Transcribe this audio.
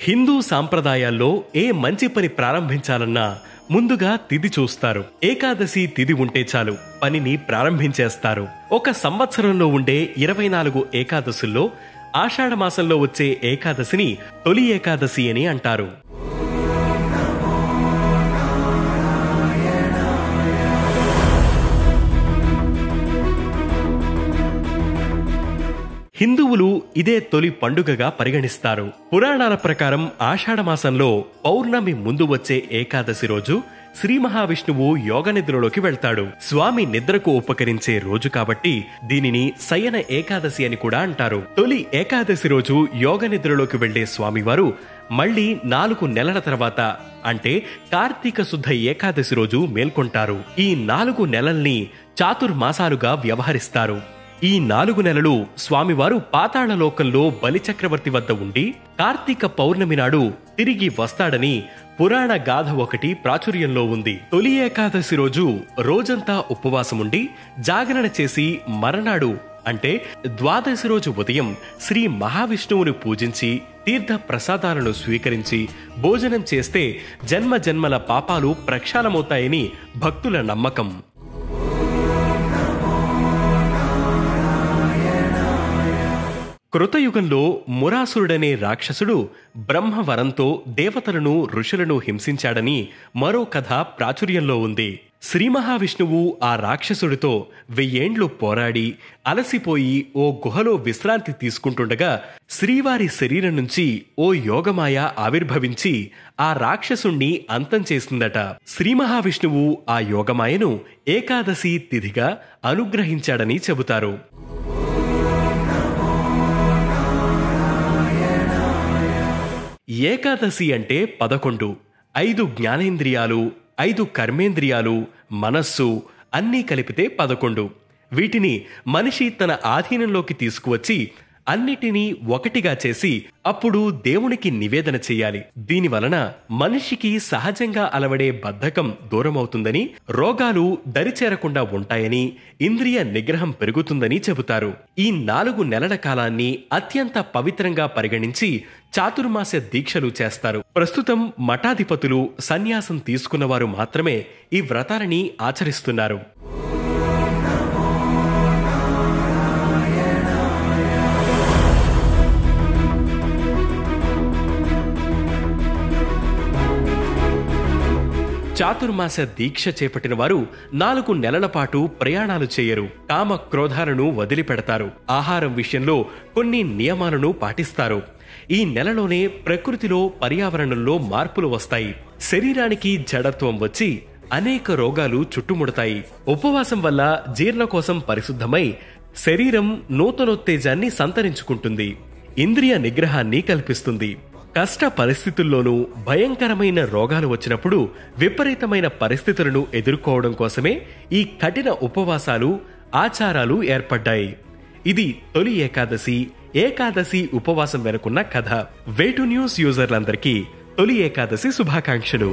హిందూ సాంప్రదాయాల్లో ఏ మంచి పని ప్రారంభించాలన్నా ముందుగా తిథి చూస్తారు. ఏకాదశి తిథి ఉంటే చాలు పనిని ప్రారంభించేస్తారు. ఒక సంవత్సరంలో ఉండే 24 ఏకాదశుల్లో ఆషాఢ మాసంలో వచ్చే ఏకాదశిని తొలి ఏకాదశి అని అంటారు. హిందువులు ఇదే తొలి పండుగగా పరిగణిస్తారు. పురాణాల ప్రకారం ఆషాఢమాసంలో పౌర్ణమి ముందు వచ్చే ఏకాదశి రోజు శ్రీ మహావిష్ణువు యోగ నిద్రలోకి వెళ్తాడు. స్వామి నిద్రకు ఉపకరించే రోజు కాబట్టి దీనిని శయన ఏకాదశి అని కూడా అంటారు. తొలి ఏకాదశి రోజు యోగ నిద్రలోకి వెళ్లే స్వామివారు మళ్లీ 4 నెలల తర్వాత అంటే కార్తీక శుద్ధ ఏకాదశి రోజు మేల్కొంటారు. ఈ 4 నెలల్ని చాతుర్మాసాలుగా వ్యవహరిస్తారు. ఈ 4 నెలలు స్వామివారు పాతాళ లోకంలో బలిచక్రవర్తి వద్ద ఉండి కార్తీక పౌర్ణమి నాడు తిరిగి వస్తాడని పురాణ గాథ ఒకటి ప్రాచుర్యంలో ఉంది. తొలి ఏకాదశి రోజు రోజంతా ఉపవాసముండి జాగరణ చేసి మరనాడు అంటే ద్వాదశి రోజు ఉదయం శ్రీ మహావిష్ణువుని పూజించి తీర్థ ప్రసాదాలను స్వీకరించి భోజనం చేస్తే జన్మ జన్మల పాపాలు ప్రక్షాళమవుతాయని భక్తుల నమ్మకం. కృతయుగంలో మురాసురుడనే రాక్షసుడు బ్రహ్మవరంతో దేవతలను ఋషులను హింసించాడని మరో కథ ప్రాచుర్యంలో ఉంది. శ్రీ మహావిష్ణువు ఆ రాక్షసుడితో 1000 ఏండ్లు పోరాడి అలసిపోయి ఓ గుహలో విశ్రాంతి తీసుకుంటుండగా శ్రీవారి శరీరం నుంచి ఓ యోగమాయ ఆవిర్భవించి ఆ రాక్షసుణ్ణి అంతం చేసిందట. శ్రీ మహావిష్ణువు ఆ యోగమాయను ఏకాదశి తిథిగా అనుగ్రహించాడని చెబుతారు. ఏకాదశి అంటే 11. 5 జ్ఞానేంద్రియాలు, 5 కర్మేంద్రియాలు, మనస్సు అన్నీ కలిపితే 11. వీటిని మనిషి తన ఆధీనంలోకి తీసుకువచ్చి అన్నిటినీ ఒకటిగా చేసి అప్పుడు దేవునికి నివేదన చెయ్యాలి. దీనివలన మనిషికి సహజంగా అలవడే బద్ధకం దూరమవుతుందని, రోగాలు దరిచేరకుండా ఉంటాయని, ఇంద్రియ నిగ్రహం పెరుగుతుందని చెబుతారు. ఈ 4 నెలల కాలాన్ని అత్యంత పవిత్రంగా పరిగణించి చాతుర్మాస దీక్షలు చేస్తారు. ప్రస్తుతం మఠాధిపతులు, సన్యాసం తీసుకున్నవారు మాత్రమే ఈ వ్రతాలని ఆచరిస్తున్నారు. చాతుర్మాస దీక్ష చేపట్టిన వారు 4 నెలల పాటు ప్రయాణాలు చేయరు. కామ క్రోధాలను వదిలిపెడతారు. ఆహారం విషయంలో కొన్ని నియమాలను పాటిస్తారు. ఈ నెలలోనే ప్రకృతిలో, పర్యావరణంలో మార్పులు వస్తాయి. శరీరానికి జడత్వం వచ్చి అనేక రోగాలు చుట్టుముడతాయి. ఉపవాసం వల్ల జీర్ణకోశం పరిశుద్ధమై శరీరం నూతనోత్తేజాన్ని సంతరించుకుంటుంది. ఇంద్రియ నిగ్రహాన్ని కల్పిస్తుంది. కష్ట పరిస్థితుల్లోనూ భయంకరమైన రోగాలు వచ్చినప్పుడు విపరీతమైన పరిస్థితులను ఎదుర్కోవడం కోసమే ఈ కఠిన ఉపవాసాలు, ఆచారాలు ఏర్పడ్డాయి. ఇది తొలి ఏకాదశి, ఏకాదశి ఉపవాసం వెనుకున్న కథ. వే2న్యూస్ యూజర్లందరికీ తొలి ఏకాదశి శుభాకాంక్షలు.